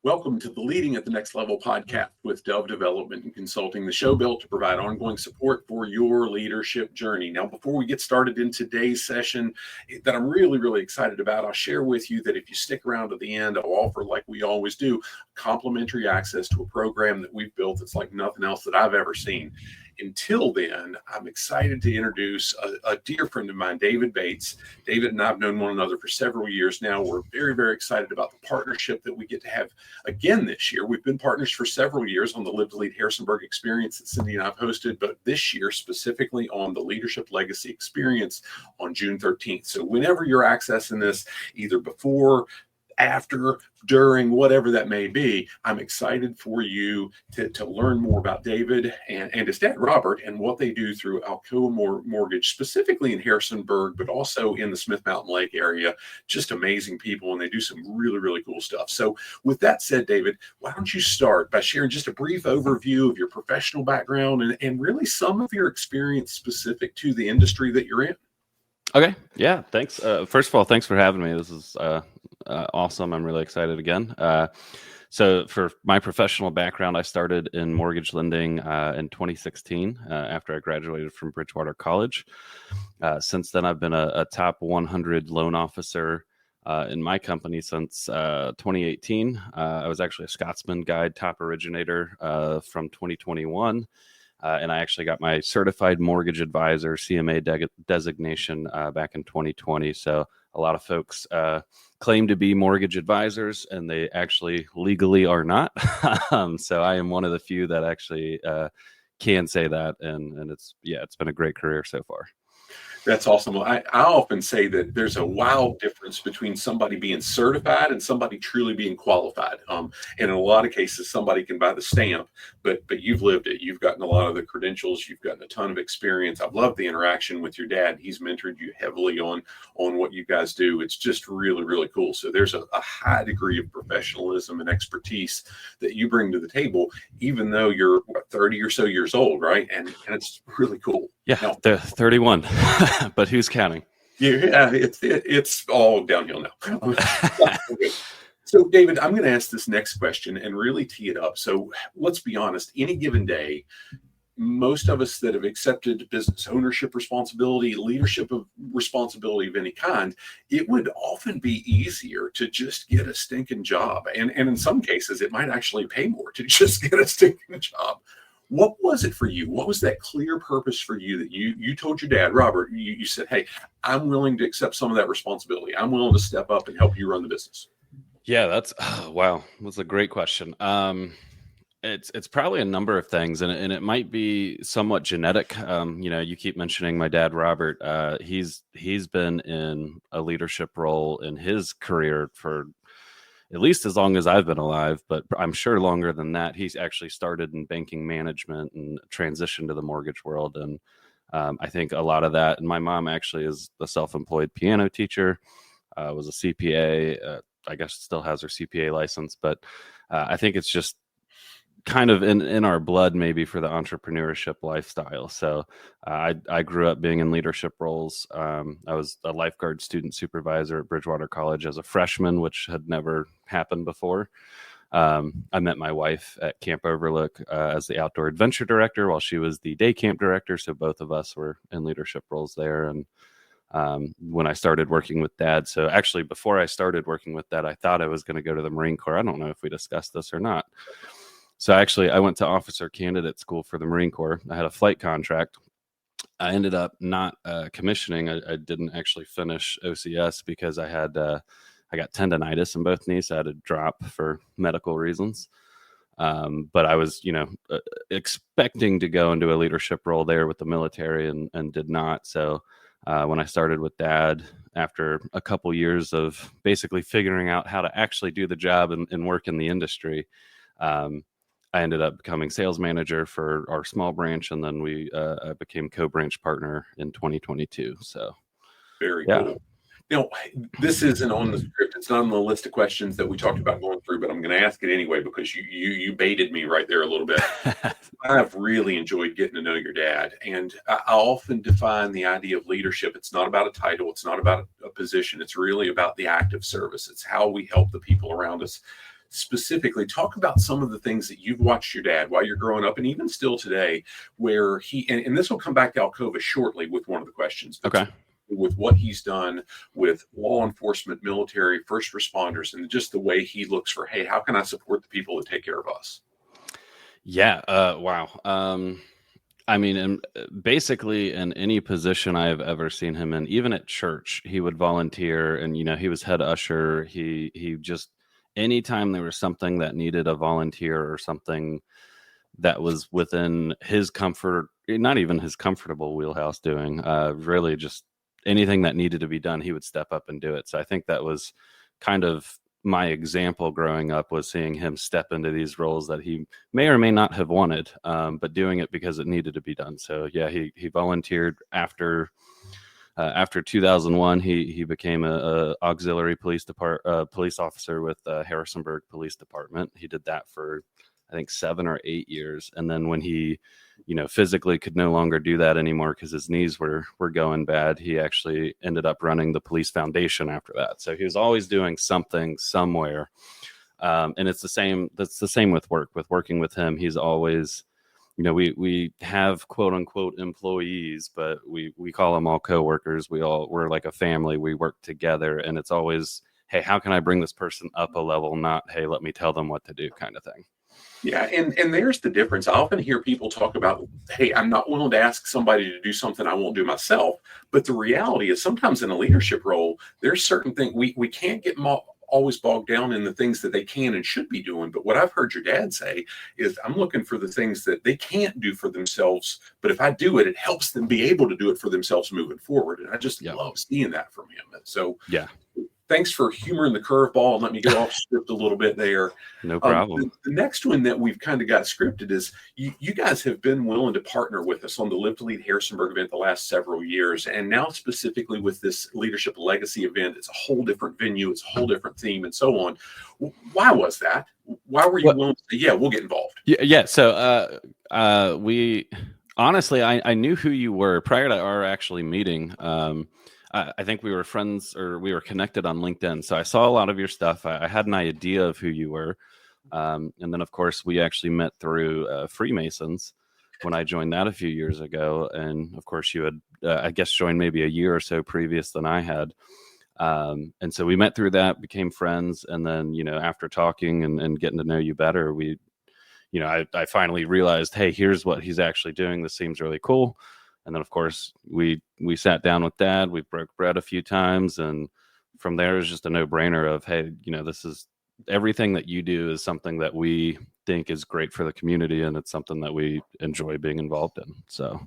Welcome to the Leading at the Next Level podcast with Dove Development and Consulting, the show built to provide ongoing support for your leadership journey. Now, before we get started in today's session that I'm really excited about, I'll share with you that if you stick around to the end, I'll offer, like we always do, complimentary access to a program that we've built that's like nothing else that I've ever seen. Until then, I'm excited to introduce a dear friend of mine, David Bates. David and I have known one another for several years now. We're very excited about the partnership that we get to have again this year. We've been partners for several years on the Live to Lead Harrisonburg experience that Cindy and I have hosted, but this year specifically on the Leadership Legacy experience on June 13th. So whenever you're accessing this, either before, after, during, whatever that may be, I'm excited for you to learn more about David and his dad, Robert, and what they do through Alcova Mortgage, specifically in Harrisonburg, but also in the Smith Mountain Lake area. Just amazing people, and they do some really cool stuff. So with that said, David, why don't you start by sharing just a brief overview of your professional background and really some of your experience specific to the industry that you're in? Okay. Yeah. Thanks. First of all, thanks for having me. This is awesome. I'm really excited again. So for my professional background, I started in mortgage lending in 2016 after I graduated from Bridgewater College. Since then, I've been a top 100 loan officer in my company since 2018. I was actually a Scotsman Guide top originator from 2021. And I actually got my certified mortgage advisor CMA designation back in 2020. So a lot of folks claim to be mortgage advisors, and they actually legally are not. So I am one of the few that actually can say that, and it's been a great career so far. That's awesome. I often say that there's a wild difference between somebody being certified and somebody truly being qualified. And in a lot of cases, somebody can buy the stamp, but you've lived it. You've gotten a lot of the credentials. You've gotten a ton of experience. I've loved the interaction with your dad. He's mentored you heavily on what you guys do. It's just really cool. So there's a high degree of professionalism and expertise that you bring to the table, even though you're 30 or so years old, right? And it's really cool. Yeah, now, 31, but who's counting? Yeah, it's all downhill now. So, David, I'm going to ask this next question and really tee it up. So let's be honest, any given day, most of us that have accepted business ownership responsibility, leadership of responsibility of any kind, it would often be easier to just get a stinking job. And in some cases, it might actually pay more to just get a stinking job. What was it for you? What was that clear purpose for you that you told your dad, Robert, you said, hey, I'm willing to accept some of that responsibility. I'm willing to step up and help you run the business. Yeah, wow. That's a great question. It's probably a number of things, and it might be somewhat genetic. You keep mentioning my dad, Robert. He's been in a leadership role in his career for at least as long as I've been alive, but I'm sure longer than that. He's actually started in banking management and transitioned to the mortgage world. And I think a lot of that, and my mom actually is a self-employed piano teacher, was a CPA, I guess still has her CPA license, but I think it's just kind of in our blood, maybe, for the entrepreneurship lifestyle. So I grew up being in leadership roles. I was a lifeguard student supervisor at Bridgewater College as a freshman, which had never happened before. I met my wife at Camp Overlook as the outdoor adventure director while she was the day camp director. So both of us were in leadership roles there. And when I started working with Dad, so actually before I started working with Dad, I thought I was going to go to the Marine Corps. I don't know if we discussed this or not. So actually, I went to officer candidate school for the Marine Corps. I had a flight contract. I ended up not commissioning. I didn't actually finish OCS because I got tendonitis in both knees. So I had to drop for medical reasons. But I was, expecting to go into a leadership role there with the military and did not. So when I started with Dad, after a couple years of basically figuring out how to actually do the job and work in the industry, I ended up becoming sales manager for our small branch, and then I became co-branch partner in 2022. So, very cool. Now, this isn't on the script. It's not on the list of questions that we talked about going through, but I'm going to ask it anyway because you baited me right there a little bit. I've really enjoyed getting to know your dad, and I often define the idea of leadership. It's not about a title. It's not about a position. It's really about the act of service. It's how we help the people around us specifically, talk about some of the things that you've watched your dad while you're growing up and even still today, where and this will come back to Alcova shortly with one of the questions. Okay. With what he's done with law enforcement, military, first responders, and just the way he looks for, hey, how can I support the people that take care of us? Yeah. Wow. I mean, basically in any position I have ever seen him in, even at church, he would volunteer, and he was head usher. He just, anytime there was something that needed a volunteer or something that was within his comfort, not even his comfortable wheelhouse doing, really just anything that needed to be done, he would step up and do it. So I think that was kind of my example growing up, was seeing him step into these roles that he may or may not have wanted, but doing it because it needed to be done. So yeah, he volunteered after 2001. He became a auxiliary police officer with Harrisonburg Police Department. He did that for, I think, 7 or 8 years, and then when he physically could no longer do that anymore because his knees were going bad, he actually ended up running the police foundation after that. So he was always doing something somewhere. And it's the same. That's the same with working with him. He's always, we have quote unquote employees, but we call them all coworkers. We're like a family. We work together, and it's always, hey, how can I bring this person up a level? Not, hey, let me tell them what to do, kind of thing. Yeah, and there's the difference. I often hear people talk about, hey, I'm not willing to ask somebody to do something I won't do myself. But the reality is, sometimes in a leadership role, there's certain things we can't get always bogged down in the things that they can and should be doing. But what I've heard your dad say is, I'm looking for the things that they can't do for themselves, but if I do it, it helps them be able to do it for themselves moving forward. And I just love seeing that from him. And so, yeah. Thanks for humoring the curveball and let me get off script a little bit there. No problem. The next one that we've kind of got scripted is you guys have been willing to partner with us on the Live to Lead Harrisonburg event the last several years. And now specifically with this Leadership Legacy event, it's a whole different venue. It's a whole different theme and so on. Why was that? Why were you willing to say, yeah, we'll get involved? Yeah. So we honestly, I knew who you were prior to our actually meeting. I think we were friends, or we were connected on LinkedIn. So I saw a lot of your stuff. I had an idea of who you were. And then, of course, we actually met through Freemasons when I joined that a few years ago. And, of course, you had, I guess, joined maybe a year or so previous than I had. And so we met through that, became friends. And then, after talking and getting to know you better, I finally realized, hey, here's what he's actually doing. This seems really cool. And then, of course, we sat down with Dad. We broke bread a few times, and from there, it was just a no-brainer of, hey, this is everything that you do is something that we think is great for the community, and it's something that we enjoy being involved in. So,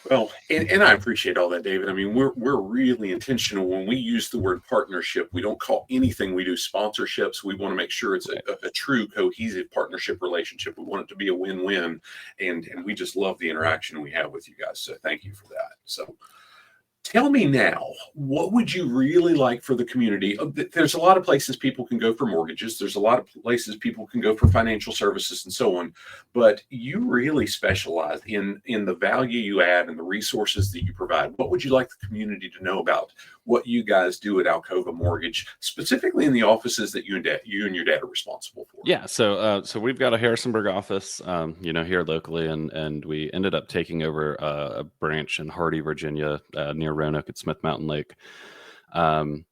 well, and I appreciate all that, David. I mean, we're really intentional when we use the word partnership. We don't call anything we do sponsorships. We want to make sure it's a true cohesive partnership relationship. We want it to be a win-win, and we just love the interaction we have with you guys. So thank you for that. So tell me now, what would you really like for the community? There's a lot of places people can go for mortgages. There's a lot of places people can go for financial services and so on. But you really specialize in the value you add and the resources that you provide. What would you like the community to know about what you guys do at Alcova Mortgage, specifically in the offices that you and your dad are responsible for? Yeah, so we've got a Harrisonburg office, here locally, and we ended up taking over a branch in Hardy, Virginia, near Roanoke at Smith Mountain Lake. And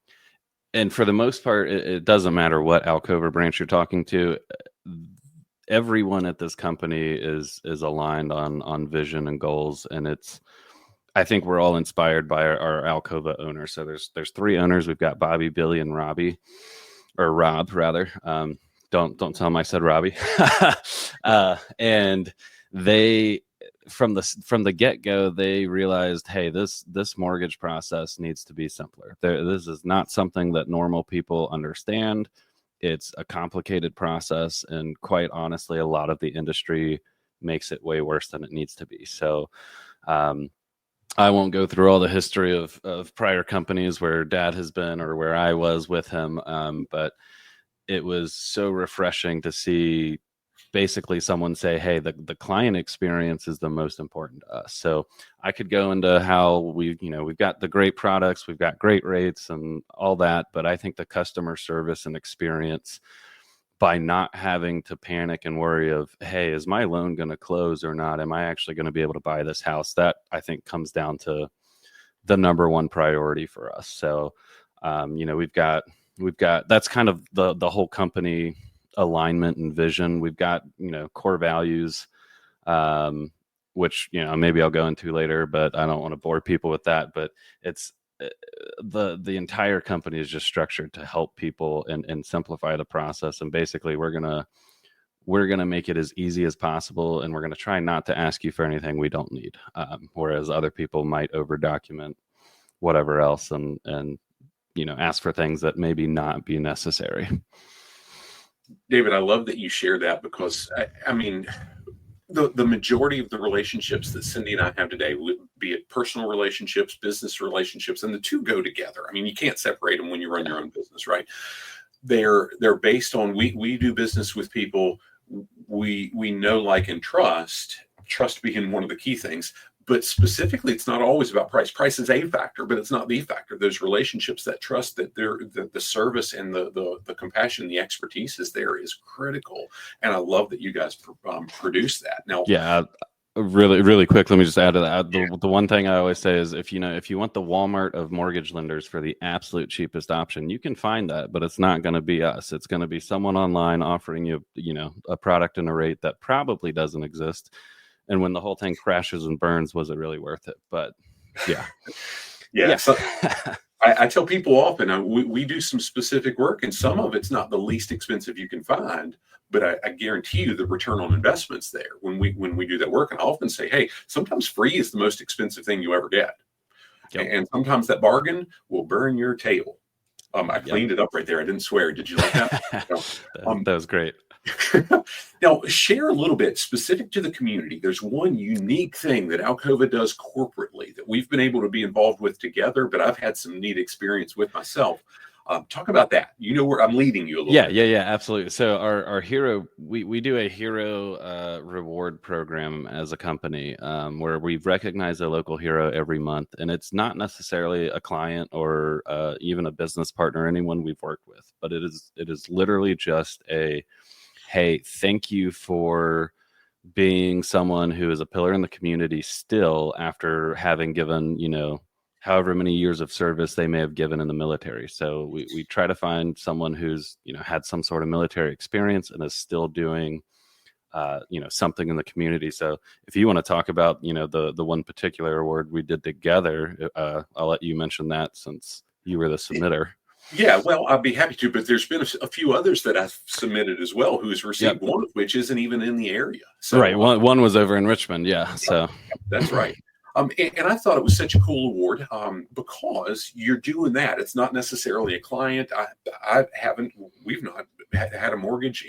for the most part, it doesn't matter what Alcova branch you're talking to. Everyone at this company is aligned on vision and goals, and I think we're all inspired by our Alcova owners. So there's 3 owners. We've got Bobby, Billy, and Robbie, or Rob rather. Don't tell them I said Robbie. And they, from the get-go, they realized, hey, this mortgage process needs to be simpler. This is not something that normal people understand. It's a complicated process, and quite honestly, a lot of the industry makes it way worse than it needs to be. So I won't go through all the history of prior companies where Dad has been or where I was with him, but it was so refreshing to see basically someone say, hey, the client experience is the most important to us. So I could go into how we've got the great products, we've got great rates and all that, but I think the customer service and experience by not having to panic and worry of, hey, is my loan going to close or not? Am I actually going to be able to buy this house? That I think comes down to the number one priority for us. So, we've got that's kind of the whole company alignment and vision. We've got, core values, which, maybe I'll go into later, but I don't want to bore people with that. But it's the entire company is just structured to help people and simplify the process. And basically we're going to make it as easy as possible. And we're going to try not to ask you for anything we don't need. Whereas other people might over document whatever else and ask for things that maybe not be necessary. David, I love that you share that, because I mean, the majority of the relationships that Cindy and I have today, be it personal relationships, business relationships, and the two go together. I mean, you can't separate them when you run your own business, right? They're based on, we do business with people we know, like, and trust being one of the key things. But specifically, it's not always about price. Price is a factor, but it's not the factor. Those relationships, that trust, that the service and the compassion, the expertise is there, is critical. And I love that you guys produce that. Now, yeah, really, really quick, let me just add to that. The one thing I always say is, if you want the Walmart of mortgage lenders for the absolute cheapest option, you can find that, but it's not going to be us. It's going to be someone online offering you, a product and a rate that probably doesn't exist. And when the whole thing crashes and burns, was it really worth it? But yeah. Yeah. So I tell people often, we do some specific work, and some of it's not the least expensive you can find, but I guarantee you the return on investment's there when we do that work. And I often say, hey, sometimes free is the most expensive thing you ever get. Yep. And sometimes that bargain will burn your tail. I cleaned it up right there. I didn't swear. Did you like that? That was great. Now, share a little bit specific to the community. There's one unique thing that Alcova does corporately that we've been able to be involved with together, but I've had some neat experience with myself. Talk about that. Where I'm leading you a little bit. Yeah, absolutely. So our hero, we do a hero reward program as a company, where we recognize a local hero every month. And it's not necessarily a client or even a business partner, anyone we've worked with, but it is literally just hey, thank you for being someone who is a pillar in the community still, after having given, however many years of service they may have given in the military. So we try to find someone who's, had some sort of military experience and is still doing, something in the community. So if you want to talk about, the one particular award we did together, I'll let you mention that, since you were the submitter. Yeah, well, I'd be happy to, but there's been a few others that I've submitted as well, who's received, one of which isn't even in the area. So, right. One was over in Richmond. Yeah. So that's right. And I thought it was such a cool award, because you're doing that. It's not necessarily a client. We've not had a mortgage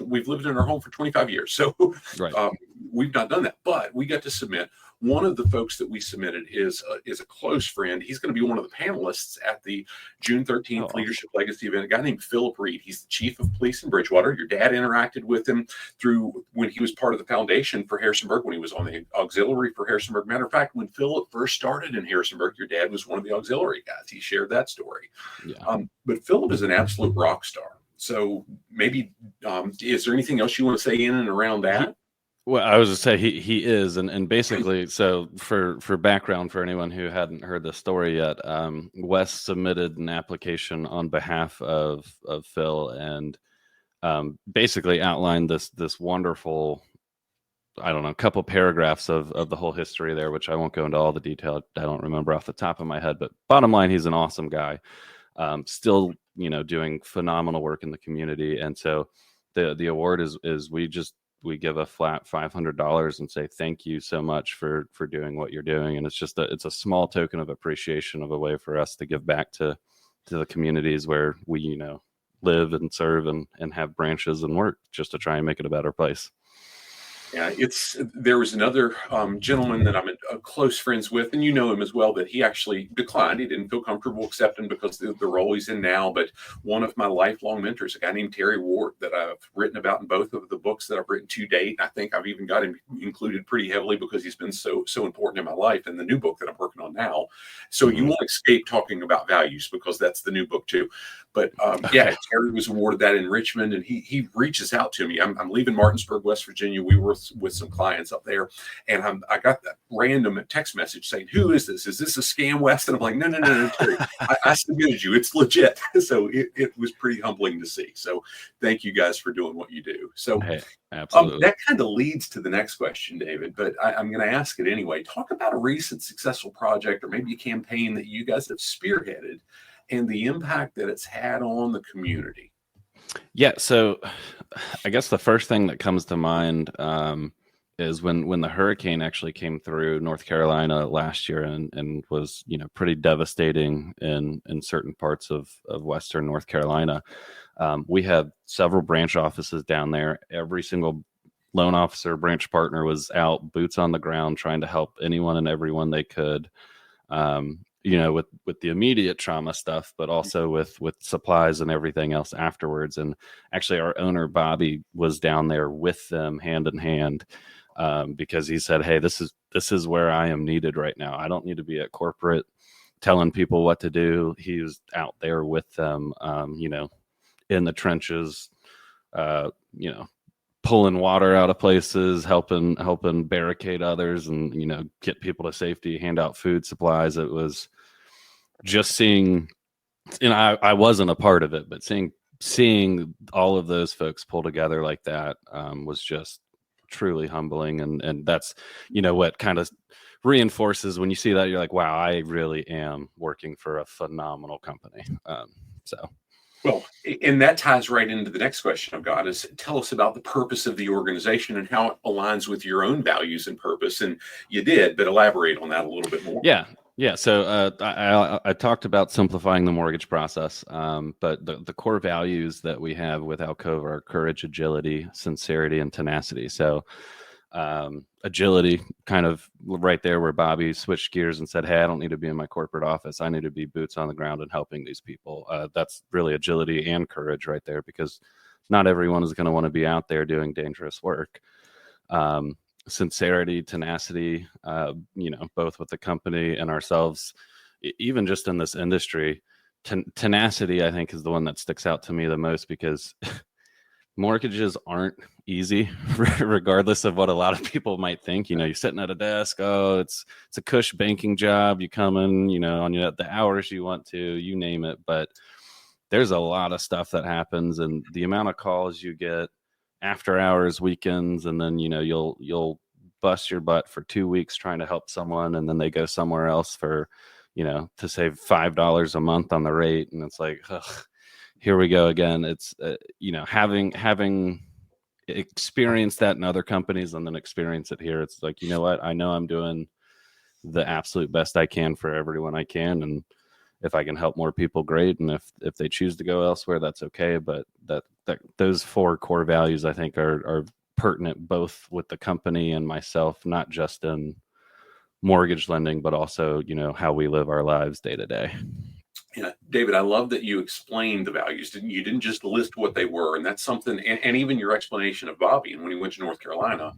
we've lived in our home for 25 years. So right. We've not done that, but we got to submit. One of the folks that we submitted is a close friend. He's going to be one of the panelists at the June 13th Leadership Legacy event. A guy named Philip Reed. He's the chief of police in Bridgewater. Your dad interacted with him through when he was part of the foundation for Harrisonburg, when he was on the auxiliary for Harrisonburg. Matter of fact, when Philip first started in Harrisonburg, your dad was one of the auxiliary guys. He shared that story. Yeah. But Philip is an absolute rock star. So maybe, is there anything else you want to say in and around that? Well, I was to say he is, and basically, so for background for anyone who hadn't heard the story yet, Wes submitted an application on behalf of Phil, and basically outlined this wonderful, I don't know, couple paragraphs of the whole history there, which I won't go into all the detail. I don't remember off the top of my head, but bottom line, he's an awesome guy, still doing phenomenal work in the community, and so the award is we give a flat $500 and say thank you so much for doing what you're doing. And it's a small token of appreciation, of a way for us to give back to the communities where we live and serve and have branches and work, just to try and make it a better place. Yeah, there was another gentleman that I'm close friends with, and you know him as well, that he actually declined. He didn't feel comfortable accepting because the role he's in now. But one of my lifelong mentors, a guy named Terry Ward, that I've written about in both of the books that I've written to date. I think I've even got him included pretty heavily because he's been so important in my life in the new book that I'm working on now. So you won't escape talking about values because that's the new book too. But yeah, Terry was awarded that in Richmond, and he reaches out to me. I'm leaving Martinsburg, West Virginia. We were with some clients up there, and I got that random text message saying, "Who is this? Is this a scam, West?" And I'm like, "No, Terry. I submitted you. It's legit." So it was pretty humbling to see. So thank you guys for doing what you do. So Hey, absolutely. that kind of leads to the next question, David, but I'm going to ask it anyway. Talk about a recent successful project or maybe a campaign that you guys have spearheaded and the impact that it's had on the community. Yeah, so I guess the first thing that comes to mind is when the hurricane actually came through North Carolina last year and was pretty devastating in certain parts of Western North Carolina. We had several branch offices down there. Every single loan officer, branch partner was out, boots on the ground, trying to help anyone and everyone they could. With the immediate trauma stuff, but also with supplies and everything else afterwards. And actually our owner, Bobby, was down there with them hand in hand because he said, "Hey, this is where I am needed right now. I don't need to be at corporate telling people what to do." He was out there with them, in the trenches, pulling water out of places, helping barricade others and, get people to safety, hand out food supplies. It was just seeing, I wasn't a part of it, but seeing all of those folks pull together like that was just truly humbling. And that's, what kind of reinforces when you see that, you're like, wow, I really am working for a phenomenal company. Well, and that ties right into the next question I've got is tell us about the purpose of the organization and how it aligns with your own values and purpose. And you did, but elaborate on that a little bit more. Yeah. So I talked about simplifying the mortgage process, but the core values that we have with Alcova are courage, agility, sincerity, and tenacity. So agility, kind of right there where Bobby switched gears and said, "Hey, I don't need to be in my corporate office. I need to be boots on the ground and helping these people." That's really agility and courage right there, because not everyone is going to want to be out there doing dangerous work. Sincerity, tenacity, both with the company and ourselves, even just in this industry. Tenacity, I think, is the one that sticks out to me the most, because mortgages aren't easy, regardless of what a lot of people might think. You're sitting at a desk. Oh, it's a cush banking job. You come in, on the hours you want to, you name it. But there's a lot of stuff that happens, and the amount of calls you get after hours, weekends, and then you'll bust your butt for 2 weeks trying to help someone, and then they go somewhere else for to save $5 a month on the rate, and it's like, ugh, here we go again. It's having experienced that in other companies and then experience it here, it's like, what, I know I'm doing the absolute best I can for everyone I can, and if I can help more people, great. And if they choose to go elsewhere, that's okay. But that those 4 core values, I think, are pertinent both with the company and myself, not just in mortgage lending, but also, how we live our lives day to day. Yeah, David, I love that you explained the values. You didn't just list what they were. And that's something, and even your explanation of Bobby and when he went to North Carolina,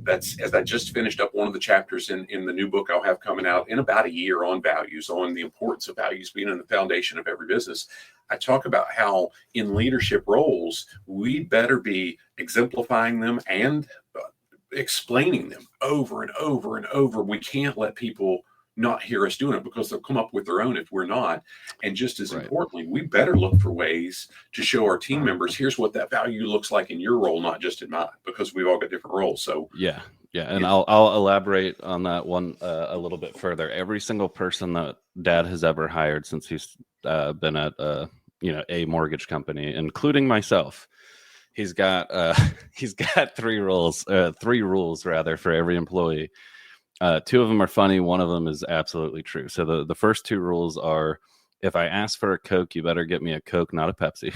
that's, as I just finished up one of the chapters in the new book I'll have coming out in about a year on values, on the importance of values being in the foundation of every business. I talk about how in leadership roles, we better be exemplifying them and explaining them over and over and over. We can't let people not hear us doing it, because they'll come up with their own if we're not. And just as importantly, we better look for ways to show our team members, here's what that value looks like in your role, not just in mine, because we've all got different roles. So yeah. And I'll elaborate on that one a little bit further. Every single person that Dad has ever hired since he's been at a mortgage company, including myself, he's got 3 rules rather for every employee. 2 of them are funny. One of them is absolutely true. So the first 2 rules are, if I ask for a Coke, you better get me a Coke, not a Pepsi.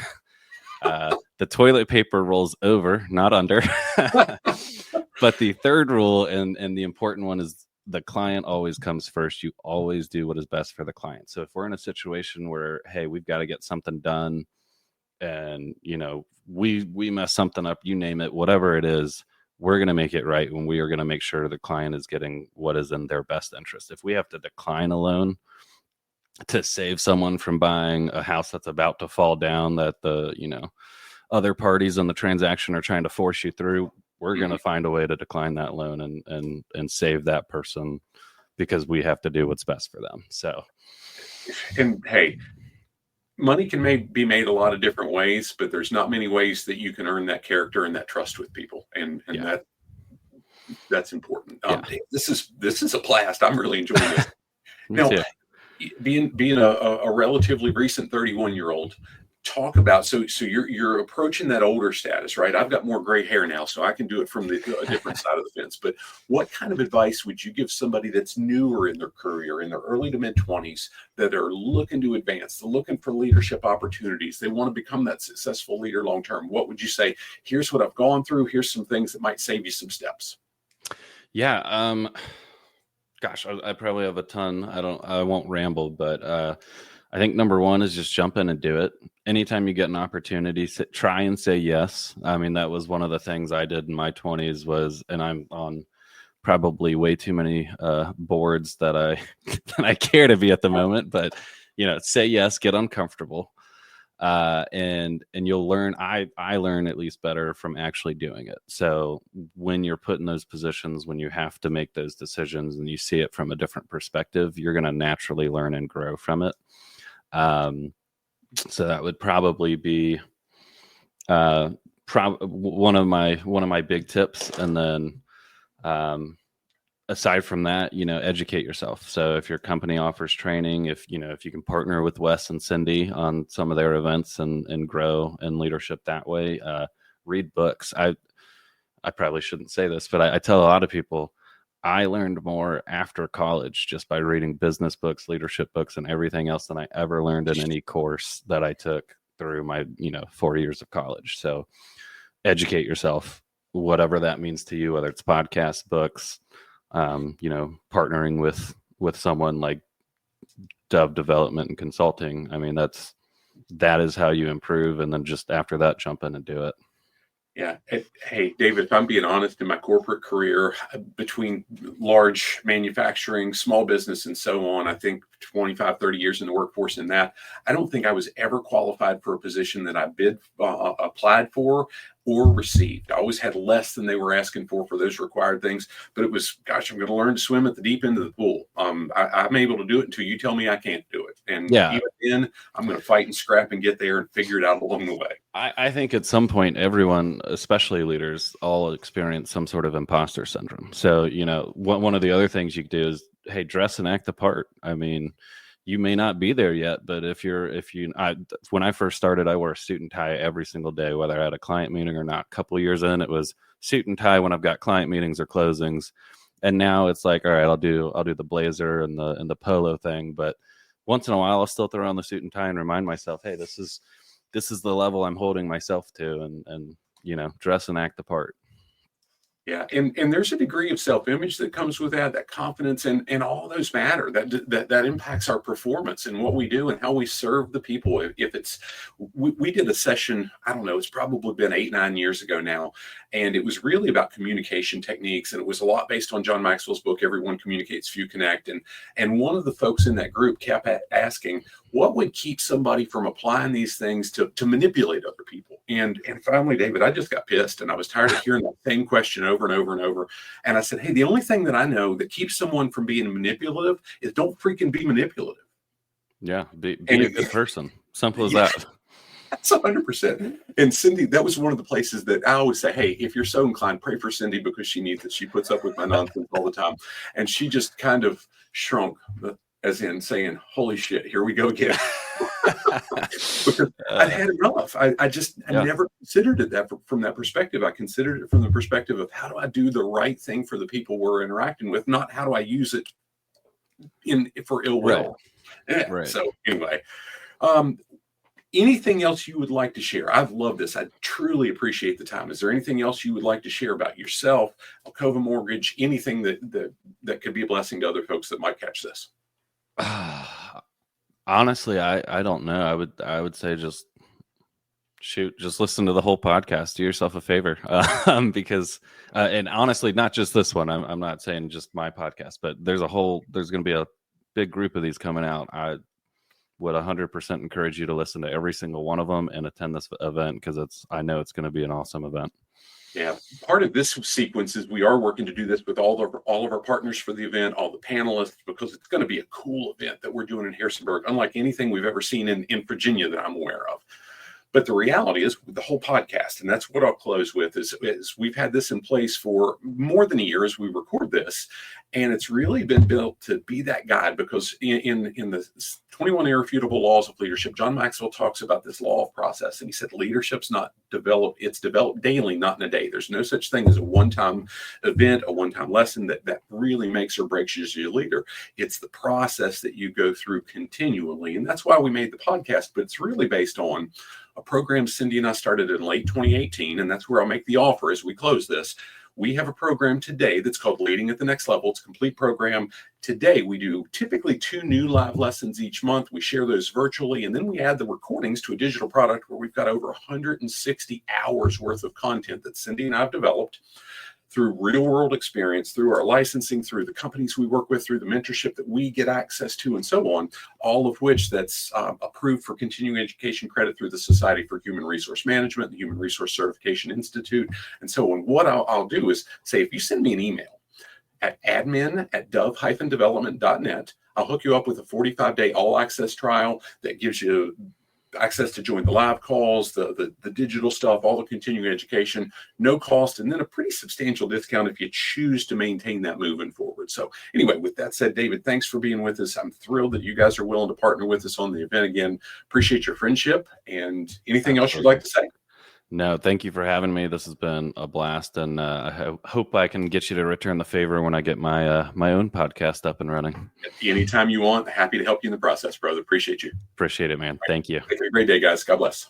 The toilet paper rolls over, not under. But the third rule and the important one is the client always comes first. You always do what is best for the client. So if we're in a situation where, hey, we've got to get something done and, we mess something up, you name it, whatever it is, we're going to make it right, and we are going to make sure the client is getting what is in their best interest. If we have to decline a loan to save someone from buying a house that's about to fall down, that the, other parties on the transaction are trying to force you through, we're going to find a way to decline that loan and save that person, because we have to do what's best for them. So, and hey, money can be made a lot of different ways, but there's not many ways that you can earn that character and that trust with people. And that's important. This is a blast. I'm really enjoying this. Now, being a relatively recent 31-year-old, talk about, so you're approaching that older status, right? I've got more gray hair now, so I can do it from a different side of the fence. But what kind of advice would you give somebody that's newer in their career, in their early to mid 20s, that are looking to advance, they're looking for leadership opportunities, they want to become that successful leader long term? What would you say? Here's what I've gone through. Here's some things that might save you some steps. Yeah. Gosh, I probably have a ton. I won't ramble, but I think number one is just jump in and do it. Anytime you get an opportunity, try and say yes. I mean, that was one of the things I did in my 20s and I'm on probably way too many boards that I care to be at the moment, but say yes, get uncomfortable. And you'll learn. I learn at least better from actually doing it. So when you're put in those positions, when you have to make those decisions and you see it from a different perspective, you're going to naturally learn and grow from it. So that would probably be one of my big tips. And then aside from that, educate yourself. So if your company offers training, if you can partner with Wes and Cindy on some of their events and grow in leadership that way, read books. I probably shouldn't say this, but I tell a lot of people, I learned more after college just by reading business books, leadership books, and everything else than I ever learned in any course that I took through my 4 years of college. So educate yourself, whatever that means to you, whether it's podcasts, books, partnering with someone like Dove Development and Consulting. I mean, that is how you improve. And then just after that, jump in and do it. Yeah. Hey, David, if I'm being honest, in my corporate career, between large manufacturing, small business, and so on, I think 25, 30 years in the workforce in that, I don't think I was ever qualified for a position that I applied for or received. I always had less than they were asking for those required things, but it was, gosh, I'm going to learn to swim at the deep end of the pool. I'm able to do it until you tell me I can't do it. And even then, I'm going to fight and scrap and get there and figure it out along the way. I think at some point, everyone, especially leaders, all experience some sort of imposter syndrome. So, one of the other things you could do is, hey, dress and act the part. I mean, you may not be there yet, but when I first started, I wore a suit and tie every single day, whether I had a client meeting or not. A couple of years in, it was suit and tie when I've got client meetings or closings. And now it's like, all right, I'll do the blazer and the polo thing. But once in a while, I'll still throw on the suit and tie and remind myself, hey, this is the level I'm holding myself to, and dress and act the part. Yeah. And there's a degree of self-image that comes with that confidence, and all those matter. That impacts our performance and what we do and how we serve the people. If it's, we did a session, I don't know, it's probably been 8-9 years ago now. And it was really about communication techniques. And it was a lot based on John Maxwell's book, Everyone Communicates, Few Connect. And one of the folks in that group kept asking, what would keep somebody from applying these things to manipulate other people? And finally, David, I just got pissed, and I was tired of hearing that same question over and over and over. And I said, hey, the only thing that I know that keeps someone from being manipulative is don't freaking be manipulative. Yeah, be a good person. Simple as that. That's 100%. And Cindy, that was one of the places that I always say, hey, if you're so inclined, pray for Cindy, because she needs it. She puts up with my nonsense all the time. And she just kind of shrunk, as in saying, holy shit, here we go again. Because I'd had enough. I never considered it from that perspective. I considered it from the perspective of, how do I do the right thing for the people we're interacting with, not how do I use it for ill will. Right. So anyway, Anything else you would like to share? I've loved this. I truly appreciate the time. Is there anything else you would like to share about yourself, Alcova Mortgage, anything that could be a blessing to other folks that might catch this? Honestly, I don't know. I would say just listen to the whole podcast. Do yourself a favor, because and honestly, not just this one. I'm not saying just my podcast, but there's going to be a big group of these coming out. I would 100% encourage you to listen to every single one of them and attend this event, because I know it's going to be an awesome event. Yeah, part of this sequence is we are working to do this with all of our partners for the event, all the panelists, because it's going to be a cool event that we're doing in Harrisonburg, unlike anything we've ever seen in Virginia that I'm aware of. But the reality is the whole podcast, and that's what I'll close with, is we've had this in place for more than a year as we record this, and it's really been built to be that guide, because in the 21 Irrefutable Laws of Leadership, John Maxwell talks about this law of process, and he said leadership's not developed, it's developed daily, not in a day. There's no such thing as a one-time event, a one-time lesson that really makes or breaks you as a leader. It's the process that you go through continually, and that's why we made the podcast, but it's really based on a program Cindy and I started in late 2018, and that's where I'll make the offer as we close this. We have a program today that's called Leading at the Next Level. It's a complete program. Today, we do typically 2 new live lessons each month. We share those virtually, and then we add the recordings to a digital product where we've got over 160 hours worth of content that Cindy and I have developed through real-world experience, through our licensing, through the companies we work with, through the mentorship that we get access to, and so on, all of which that's approved for continuing education credit through the Society for Human Resource Management, the Human Resource Certification Institute, and so on. What I'll do is say, if you send me an email at admin@dove-development.net, I'll hook you up with a 45-day all-access trial that gives you access to join the live calls, the digital stuff, all the continuing education, no cost, and then a pretty substantial discount if you choose to maintain that moving forward. So anyway, with that said, David, thanks for being with us. I'm thrilled that you guys are willing to partner with us on the event again. Appreciate your friendship. And anything else you'd like to say? No, thank you for having me. This has been a blast, and I hope I can get you to return the favor when I get my my own podcast up and running. Anytime you want. Happy to help you in the process, brother. Appreciate you. Appreciate it, man. Thank you. Have a great day, guys. God bless.